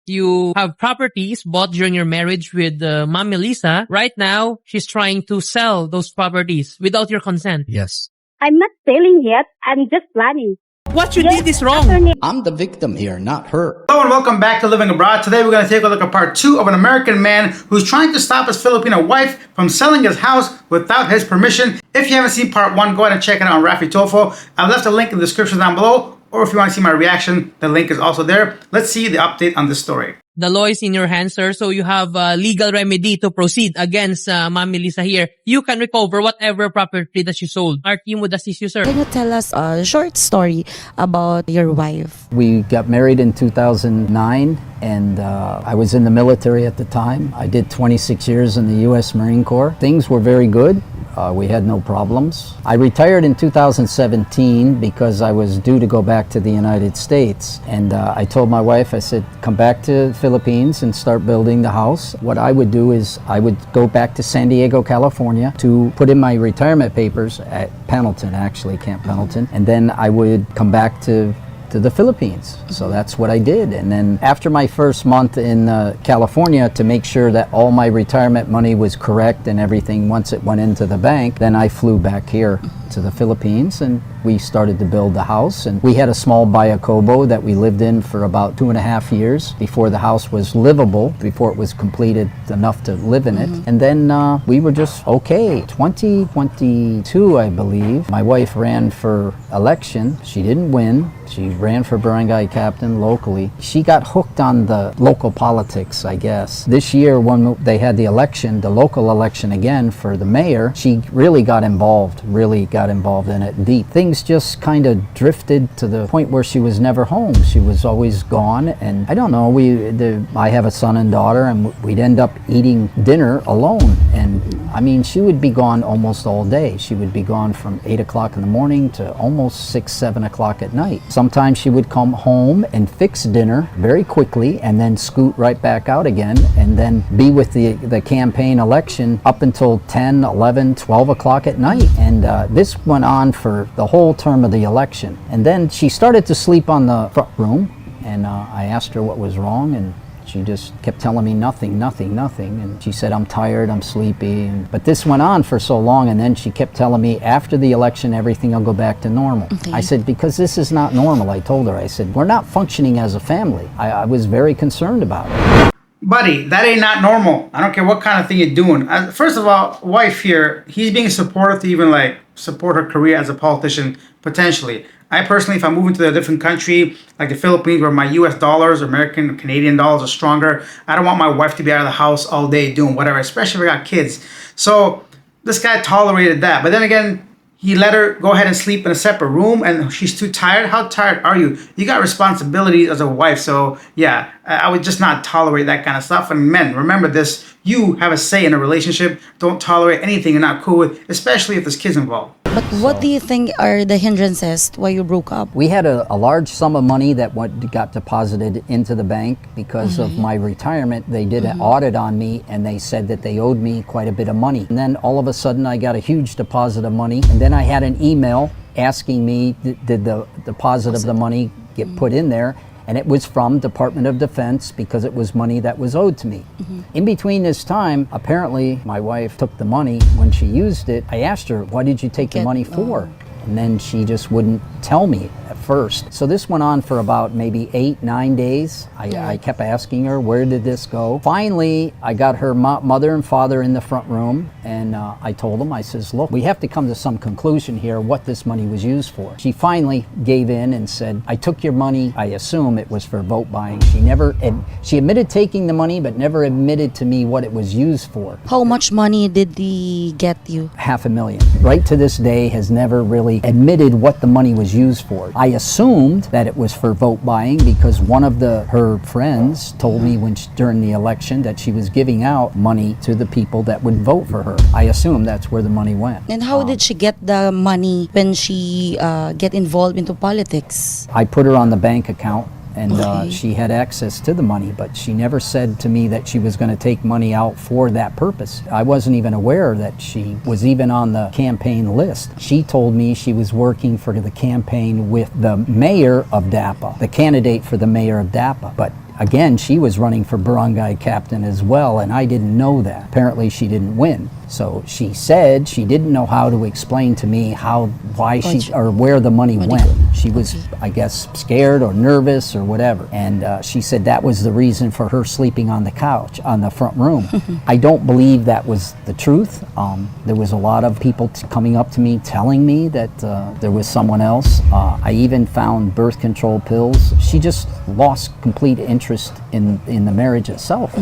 You have properties bought during your marriage with Ma'am Melissa. Right now, she's trying to sell those properties without your consent. Yes. I'm not selling yet. I'm just planning. What you did is wrong. I'm the victim here, not her. Hello and welcome back to Living Abroad. Today we're going to take a look at part 2 of an American man who's trying to stop his Filipino wife from selling his house without his permission. If you haven't seen part 1, go ahead and check it out on Raffy Tulfo. I've left a link in the description down below, or if you want to see my reaction, the link is also there. Let's see the update on this story. The law is in your hands, sir, so you have a legal remedy to proceed against Ma'am Melissa here. You can recover whatever property that you sold. Our team would assist you, sir. Can you tell us a short story about your wife? We got married in 2009, and I was in the military at the time. I did 26 years in the U.S. Marine Corps. Things were very good. We had no problems. I retired in 2017 because I was due to go back to the United States. And I told my wife, I said, come back to the Philippines and start building the house. What I would do is I would go back to San Diego, California to put in my retirement papers at Pendleton, actually, Camp Pendleton. And then I would come back to the Philippines. So that's what I did. And then after my first month in California, to make sure that all my retirement money was correct and everything once it went into the bank, then I flew back here to the Philippines and we started to build the house. And we had a small bayakobo that we lived in for about 2.5 years before the house was livable, before it was completed enough to live in it. And then we were just okay. 2022, I believe, my wife ran for election. She didn't win. She ran for barangay captain locally. She got hooked on the local politics, I guess. This year, when they had the election, the local election again for the mayor, she really got involved in it deep. Things just kind of drifted to the point where she was never home. She was always gone, and I don't know, I have a son and daughter, and we'd end up eating dinner alone. And I mean, she would be gone almost all day. She would be gone from 8 o'clock in the morning to almost 6, 7 o'clock at night. Sometimes she would come home and fix dinner very quickly and then scoot right back out again and then be with the campaign election up until 10, 11, 12 o'clock at night. And this went on for the whole term of the election. And then she started to sleep on the front room, and I asked her what was wrong, and she just kept telling me nothing. And she said, I'm tired, I'm sleepy. But this went on for so long, and then she kept telling me, after the election, everything will go back to normal. Okay. I said, because this is not normal, I told her. I said, we're not functioning as a family. I was very concerned about it. Buddy, that ain't not normal. I don't care what kind of thing you're doing. First of all, wife here, he's being supportive to even like support her career as a politician, potentially. I personally, if I move into a different country, like the Philippines, where my US dollars, American or Canadian dollars are stronger, I don't want my wife to be out of the house all day doing whatever, especially if I got kids. So this guy tolerated that. But then again, he let her go ahead and sleep in a separate room, and she's too tired. How tired are you? You got responsibilities as a wife. So yeah, I would just not tolerate that kind of stuff. And men, remember this, you have a say in a relationship. Don't tolerate anything you're not cool with, especially if there's kids involved. But what do you think are the hindrances why you broke up? We had a large sum of money that got deposited into the bank because of my retirement. They did an audit on me, and they said that they owed me quite a bit of money. And then all of a sudden I got a huge deposit of money, and then I had an email asking me, did the deposit of the money get put in there? And it was from Department of Defense because it was money that was owed to me. In between this time, apparently my wife took the money. When she used it, I asked her, what did you take the money for? And then she just wouldn't tell me at first. So this went on for about maybe 8, 9 days. I kept asking her, where did this go? Finally, I got her mother and father in the front room, and I told them, I says, look, we have to come to some conclusion here what this money was used for. She finally gave in and said, I took your money. I assume it was for vote buying. She admitted taking the money, but never admitted to me what it was used for. How much money did he get you? $500,000. Right to this day has never really admitted what the money was used for. I assumed that it was for vote buying because one of her friends told me during the election that she was giving out money to the people that would vote for her. I assumed that's where the money went. And how did she get the money when she get involved into politics? I put her on the bank account, and she had access to the money, but she never said to me that she was going to take money out for that purpose. I wasn't even aware that she was even on the campaign list. She told me she was working for the campaign with the mayor of Dapa, the candidate for the mayor of Dapa, but again, she was running for barangay captain as well, and I didn't know that. Apparently she didn't win. So she said she didn't know how to explain to me why she, or where the money went. She was, I guess, scared or nervous or whatever. And she said that was the reason for her sleeping on the couch, on the front room. I don't believe that was the truth. There was a lot of people coming up to me telling me that there was someone else. I even found birth control pills. She just lost complete interest in the marriage itself.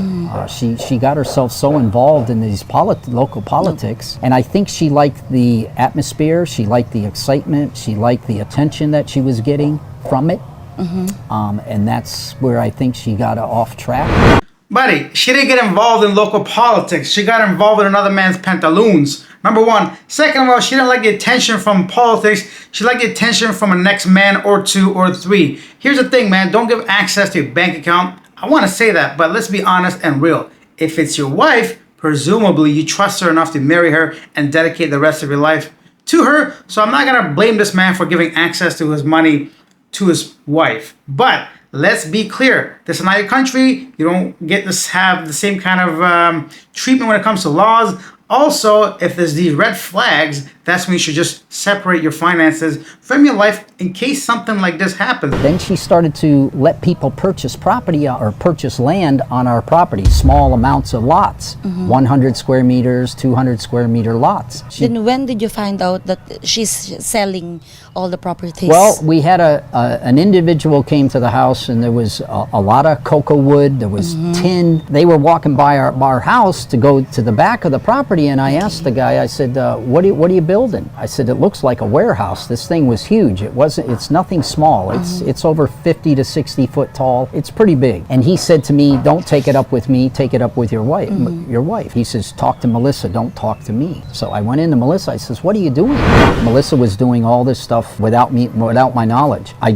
She got herself so involved in these local politics, and I think she liked the atmosphere, she liked the excitement, she liked the attention that she was getting from it, and that's where I think she got off track. Buddy, she didn't get involved in local politics. She got involved in another man's pantaloons. Number one. Second of all, she didn't like the attention from politics. She liked the attention from a next man or two or three. Here's the thing, man. Don't give access to your bank account. I want to say that, but let's be honest and real. If it's your wife, presumably you trust her enough to marry her and dedicate the rest of your life to her. So I'm not going to blame this man for giving access to his money to his wife. But let's be clear. This is not your country. You don't get to have the same kind of treatment when it comes to laws. Also, if there's these red flags, that's when you should just separate your finances from your life in case something like this happens. Then she started to let people purchase property or purchase land on our property, small amounts of lots, 100 square meters, 200 square meter lots. Then when did you find out that she's selling all the properties? Well, we had an individual came to the house, and there was a lot of cocoa wood, there was tin. They were walking by our house to go to the back of the property, and I asked the guy, I said, what are you building? I said, it looks like a warehouse. This thing was huge. It's nothing small. It's over 50 to 60 foot tall. It's pretty big. And he said to me, don't take it up with me, take it up with your wife. He says, talk to Melissa, don't talk to me. So I went into Melissa, I says, what are you doing? Melissa was doing all this stuff without my knowledge. I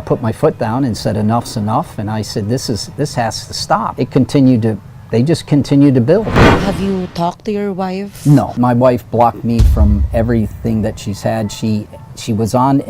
put my foot down and said, enough's enough. And I said, this has to stop. They just continued to build. Have you talked to your wife? No. My wife blocked me from everything that she's had. She was on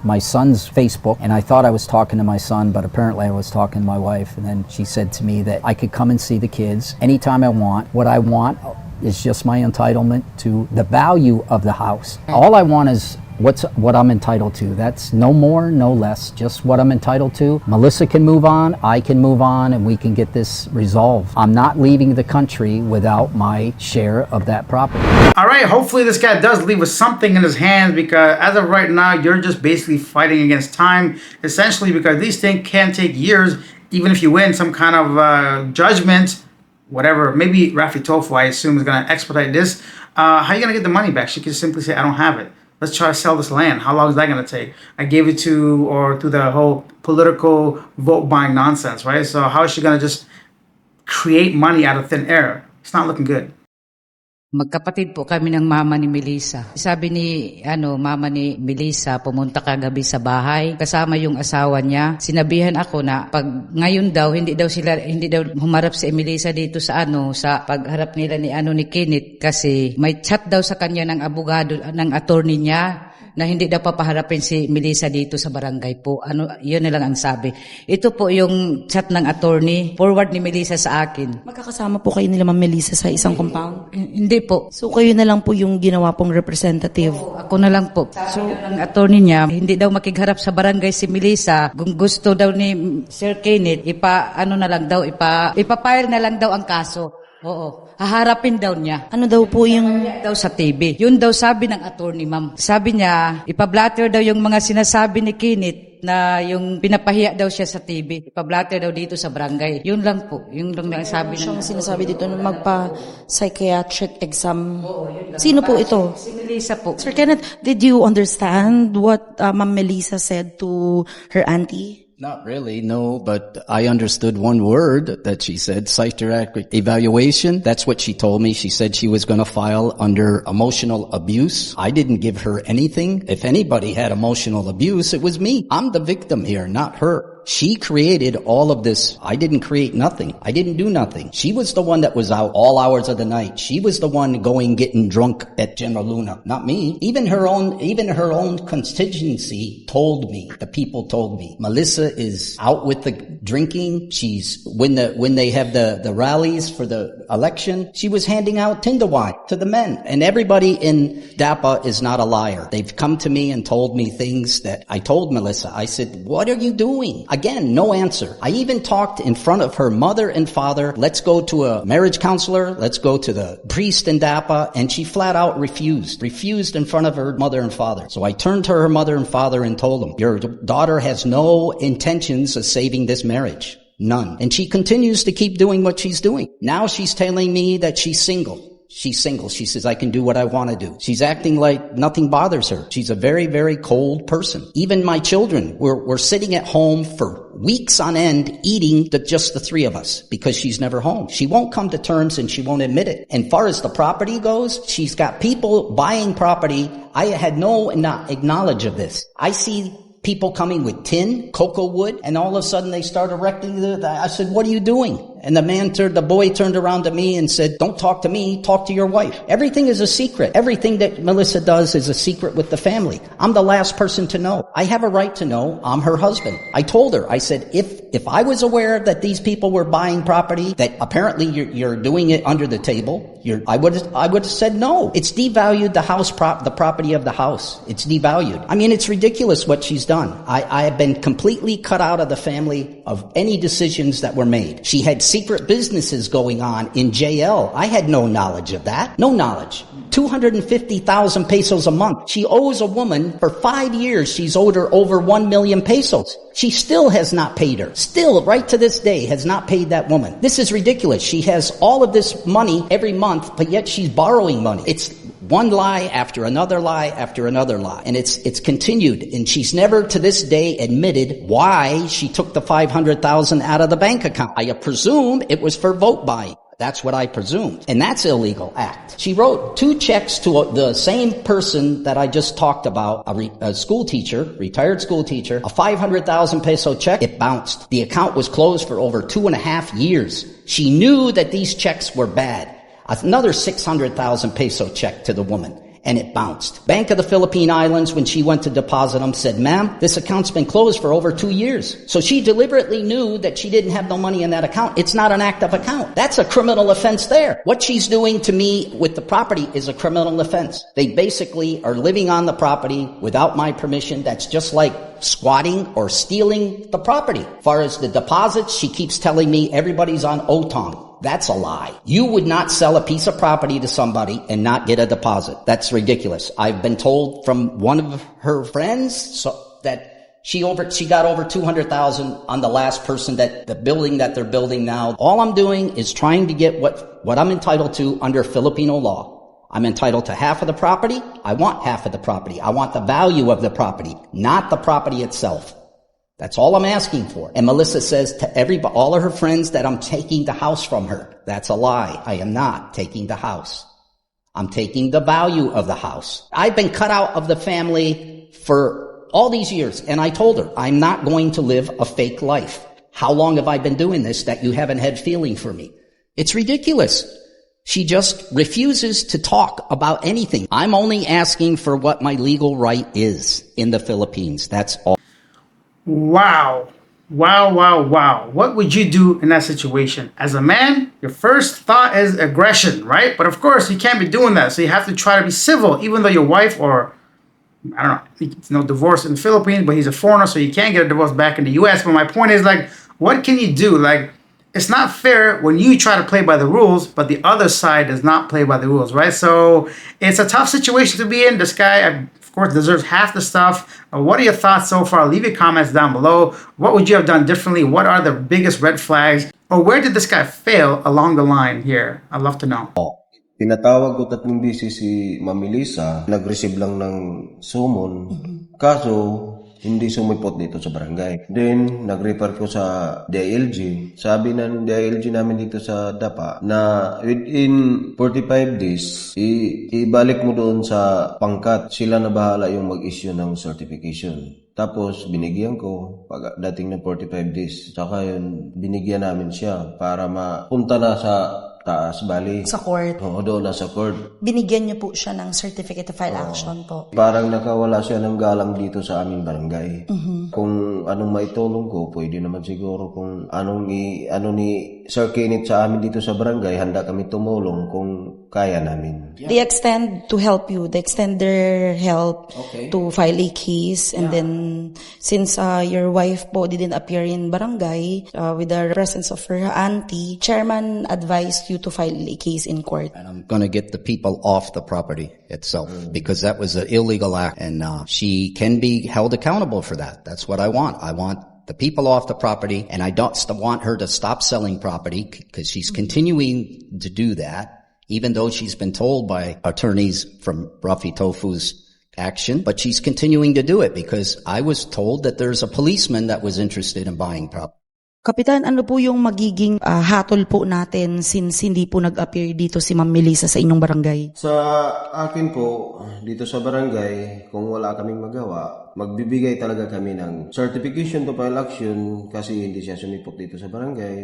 my son's Facebook, and I thought I was talking to my son, but apparently I was talking to my wife. And then she said to me that I could come and see the kids anytime I want. What I want is just my entitlement to the value of the house. All I want is what I'm entitled to. That's no more, no less, just what I'm entitled to. Melissa can move on, I can move on, and we can get this resolved. I'm not leaving the country without my share of that property. All right, hopefully this guy does leave with something in his hands, because as of right now, you're just basically fighting against time, essentially, because these things can take years, even if you win some kind of judgment, whatever. Maybe Raffy Tulfo, I assume, is going to expedite this. How are you going to get the money back? She can simply say, I don't have it. Let's try to sell this land. How long is that going to take? I gave it to the whole political vote buying nonsense, right? So how is she going to just create money out of thin air? It's not looking good. Magkapatid po kami ng mama ni Melissa. Sabi ni mama ni Melissa, pumunta kagabi sa bahay kasama yung asawa niya. Sinabihan ako na pag ngayon daw hindi daw humarap si Melissa dito sa sa pagharap nila ni Kenneth, kasi may chat daw sa kanya ng abogado ng attorney niya na hindi daw papaharapin si Melissa dito sa barangay po. Yun na lang ang sabi. Ito po yung chat ng attorney, forward ni Melissa sa akin. Magkakasama po kayo nila Ma'am Melissa sa isang compound? Hindi po. So kayo na lang po yung ginawa pong representative? Ako na lang po. So ang attorney niya, hindi daw makigharap sa barangay si Melissa. Kung gusto daw ni Sir Kenneth, ipafile na lang daw ang kaso. Oo. Haharapin daw niya. Ano daw po yung daw sa TV? Yun daw sabi ng attorney, ma'am. Sabi niya, ipablatter daw yung mga sinasabi ni Kenneth na yung pinapahiya daw siya sa TV. Ipablatter daw dito sa barangay. Yun lang po. Yun lang sabi ng sinasabi dito na magpa-psychiatric exam. Sino po ito? Si Melissa po. Sir Kenneth, did you understand what Ma'am Melissa said to her auntie? Not really, no, but I understood one word that she said, psychiatric evaluation. That's what she told me. She said she was going to file under emotional abuse. I didn't give her anything. If anybody had emotional abuse, it was me. I'm the victim here, not her. She created all of this. I didn't create nothing. I didn't do nothing. She was the one that was out all hours of the night. She was the one going getting drunk at General Luna, not me. Even her own constituency told me, the people told me, Melissa is out with the drinking. She's, when they have the rallies for the election, she was handing out Tinder wine to the men. And everybody in DAPA is not a liar. They've come to me and told me things that I told Melissa. I said, what are you doing? Again, no answer. I even talked in front of her mother and father. Let's go to a marriage counselor. Let's go to the priest in DAPA. And she flat out refused in front of her mother and father. So I turned to her mother and father and told them, your daughter has no intentions of saving this marriage. None. And she continues to keep doing what she's doing. Now she's telling me that she's single. She's single. She says, I can do what I want to do. She's acting like nothing bothers her. She's a very, very cold person. Even my children, we're sitting at home for weeks on end eating just the three of us because she's never home. She won't come to terms and she won't admit it. And far as the property goes, she's got people buying property. I had no knowledge of this. I see people coming with tin, cocoa wood, and all of a sudden they start erecting I said, what are you doing? And the boy turned around to me and said, don't talk to me, talk to your wife. Everything is a secret. Everything that Melissa does is a secret with the family. I'm the last person to know. I have a right to know. I'm her husband. I told her, I said, if I was aware that these people were buying property, that apparently you're doing it under the table, I would have said no. It's devalued the property of the house. It's devalued. I mean, it's ridiculous what she's done. I have been completely cut out of the family of any decisions that were made. She had secret businesses going on in JL. I had no knowledge of that. No knowledge. 250,000 pesos a month. She owes a woman for 5 years. She's owed her over 1 million pesos. She still has not paid her. Still, right to this day, has not paid that woman. This is ridiculous. She has all of this money every month, but yet she's borrowing money. It's one lie after another lie after another lie. And it's continued. And she's never to this day admitted why she took the 500,000 out of the bank account. I presume it was for vote buying. That's what I presumed. And that's an illegal act. She wrote 2 checks to the same person that I just talked about, a school teacher, retired school teacher, a 500,000 peso check. It bounced. The account was closed for over 2.5 years. She knew that these checks were bad. Another 600,000 peso check to the woman. And it bounced. Bank of the Philippine Islands, when she went to deposit them, said, ma'am, this account's been closed for over 2 years. So she deliberately knew that she didn't have no money in that account. It's not an active account. That's a criminal offense there. What she's doing to me with the property is a criminal offense. They basically are living on the property without my permission. That's just like squatting or stealing the property. As far as the deposits, she keeps telling me everybody's on OTOM. That's a lie. You would not sell a piece of property to somebody and not get a deposit. That's ridiculous. I've been told from one of her friends that she got over 200,000 on the last person, that the building that they're building now. All I'm doing is trying to get what I'm entitled to under Filipino law. I'm entitled to half of the property. I want half of the property. I want the value of the property, not the property itself. That's all I'm asking for. And Melissa says to all of her friends that I'm taking the house from her. That's a lie. I am not taking the house. I'm taking the value of the house. I've been cut out of the family for all these years. And I told her, I'm not going to live a fake life. How long have I been doing this that you haven't had feeling for me? It's ridiculous. She just refuses to talk about anything. I'm only asking for what my legal right is in the Philippines. That's all. Wow. What would you do in that situation? As a man, your first thought is aggression, right? But of course, you can't be doing that. So you have to try to be civil, even though your wife, or I don't know, it's no divorce in the Philippines, but he's a foreigner, so you can't get a divorce back in the US. But my point is, like, what can you do? Like, it's not fair when you try to play by the rules, but the other side does not play by the rules, right? So it's a tough situation to be in. This guy, of course, deserves half the stuff. What are your thoughts so far? Leave your comments down below. What would you have done differently? What are the biggest red flags? Or where did this guy fail along the line here? I'd love to know. Tinatawag ko 3 beses si Ma'am Melissa. Nag-receive lang ng summon. Kaso, hindi sumipot dito sa barangay. Then, nag-refer ko sa DILG. Sabi ng DILG namin dito sa DAPA na within 45 days, ibalik mo doon sa pangkat. Sila na bahala yung mag-issue ng certification. Tapos, binigyan ko pagdating ng 45 days. Saka yun, binigyan namin siya para mapunta na sa taas, bali. Sa court. Oo, doon na sa court. Binigyan niyo po siya ng certificate to file action po. Parang nakawala siya ng galang dito sa aming barangay. Kung anong maitulong ko, pwede naman siguro kung ano ni Sir Kenneth sa amin dito sa barangay, handa kami tumulong kung kaya namin. They extend to help you. They extend their help to file a case. And then, since your wife po didn't appear in barangay with the presence of her auntie, chairman advised you to file a case in court. And I'm going to get the people off the property itself because that was an illegal act, and she can be held accountable for that. That's what I want. I want the people off the property, and I don't want her to stop selling property because she's continuing to do that, even though she's been told by attorneys from Raffy Tulfo's action, but she's continuing to do it because I was told that there's a policeman that was interested in buying property. Kapitan, ano po yung magiging hatol po natin since hindi po nag-appear dito si Ma'am Melissa sa inyong barangay? Sa akin po, dito sa barangay, kung wala kaming magawa, magbibigay talaga kami ng certification to file action kasi hindi siya sumipot dito sa barangay.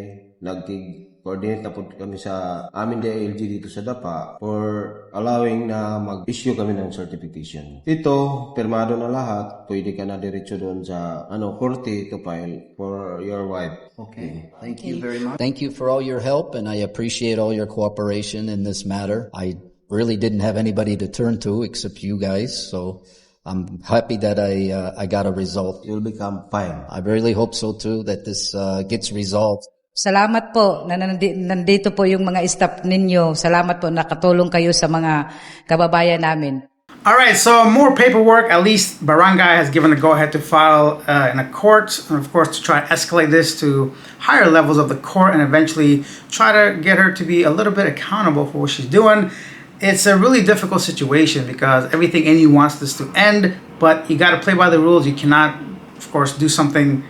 Coordinate na po kami sa amin DILG dito sa DAPA for allowing na mag-issue kami ng certification. Ito, pirmado na lahat. Pwede ka na diretso doon sa korte to file for your wife. Okay. Thank you very much. Thank you for all your help, and I appreciate all your cooperation in this matter. I really didn't have anybody to turn to except you guys, so I'm happy that I got a result. You'll become fine. I really hope so too, that this gets resolved. Salamat po na nandito po yung mga staff ninyo. Salamat po nakatulong kayo sa mga kababayan namin. All right, so more paperwork. At least Barangay has given the go-ahead to file in a court, and of course to try to escalate this to higher levels of the court and eventually try to get her to be a little bit accountable for what she's doing. It's a really difficult situation because everything in you wants this to end, but you got to play by the rules. You cannot, of course, do something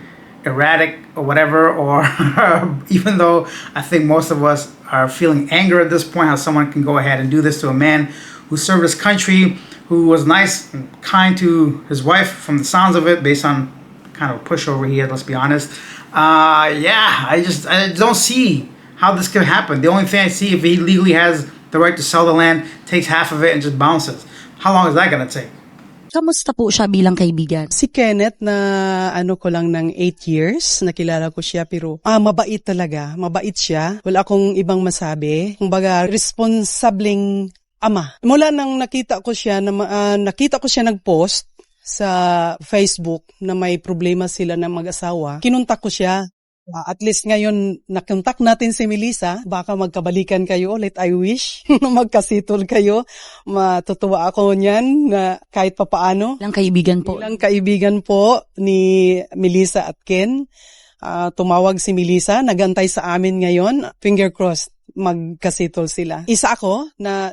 erratic or whatever, or even though I think most of us are feeling anger at this point, how someone can go ahead and do this to a man who served his country, who was nice and kind to his wife from the sounds of it, based on kind of a pushover he had, let's be honest. I don't see how this could happen. The only thing I see, if he legally has the right to sell the land, takes half of it and just bounces. How long is that going to take? Kamusta po siya bilang kaibigan? Si Kenneth na ko lang ng 8 years, nakilala ko siya pero mabait talaga, mabait siya. Wala akong ibang masabi. Kumbaga, responsableng ama. Mula nang nakita ko siya nag-post sa Facebook na may problema sila ng mag-asawa, kinuntak ko siya. At least ngayon, nakontak natin si Melissa, baka magkabalikan kayo ulit, I wish, magkasitol kayo. Matutuwa ako niyan na kahit papaano. Ilang kaibigan po? Ilang kaibigan po ni Melissa at Ken. Tumawag si Melissa, nagantay sa amin ngayon, finger crossed. Magkasitol sila. Isa ako na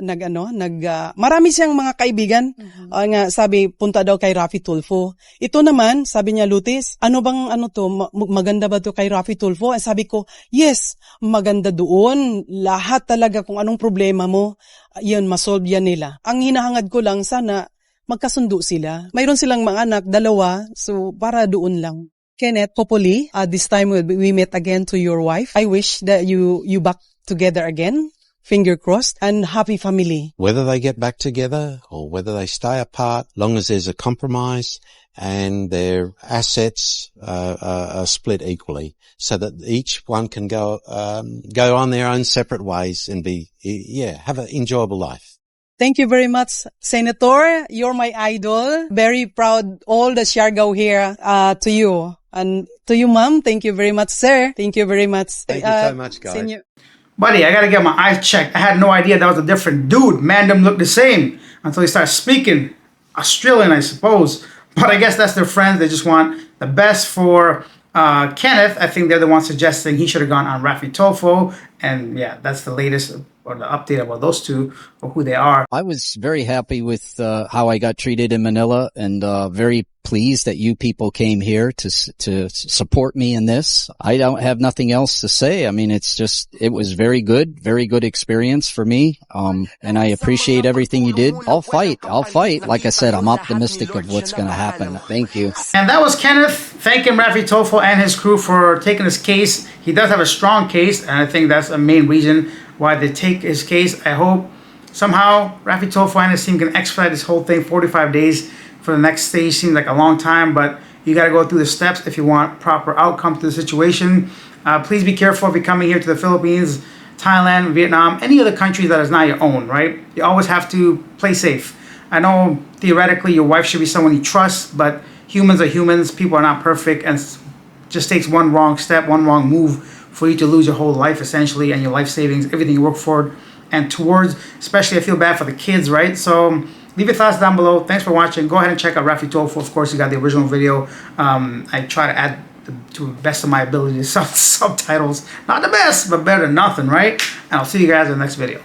marami siyang mga kaibigan. Nga sabi punta daw kay Raffy Tulfo. Ito naman sabi niya, Lutis, maganda ba to kay Raffy Tulfo? Sabi ko, yes, maganda doon. Lahat talaga kung anong problema mo, yan masolve yan nila. Ang hinahangad ko lang sana magkasundo sila. Mayroon silang mga anak, 2, so para doon lang. Kenneth, hopefully, this time we meet again to your wife. I wish that you back together again, finger crossed, and happy family. Whether they get back together or whether they stay apart, long as there's a compromise and their assets are split equally, so that each one can go on their own separate ways and have an enjoyable life. Thank you very much, Senator. You're my idol. Very proud all the Siargao here to you. And to you, Ma'am, thank you very much, sir. Thank you very much. Thank you so much, guys. Buddy, I gotta get my eyes checked. I had no idea that was a different dude. Man, them looked the same until he started speaking Australian, I suppose. But I guess that's their friends. They just want the best for Kenneth. I think they're the ones suggesting he should have gone on Raffy Tulfo And yeah, that's the latest or the update about those two or who they are. I was very happy with how I got treated in Manila, and very pleased that you people came here to support me in this. I don't have nothing else to say. I mean, it was very good experience for me. And I appreciate everything you did. I'll fight. Like I said, I'm optimistic of what's going to happen. Thank you. And that was Kenneth thanking Raffy Tulfo and his crew for taking his case. He does have a strong case, and I think that's the main reason why they take his case. I hope somehow Raffy Tulfo and his team can expedite this whole thing. 45 days for the next stage seems like a long time, but you got to go through the steps if you want proper outcome to the situation. Please be careful if you're coming here to the Philippines, Thailand, Vietnam, any other country that is not your own, right? You always have to play safe. I know theoretically your wife should be someone you trust, but humans are humans. People are not perfect, and it just takes one wrong step, one wrong move for you to lose your whole life essentially, and your life savings, everything you work for and towards. Especially I feel bad for the kids, right? So leave your thoughts down below. Thanks for watching. Go ahead and check out Raffy Tulfo. Of course, you got the original video. I try to add to the best of my ability subtitles. Not the best, but better than nothing, right? And I'll see you guys in the next video.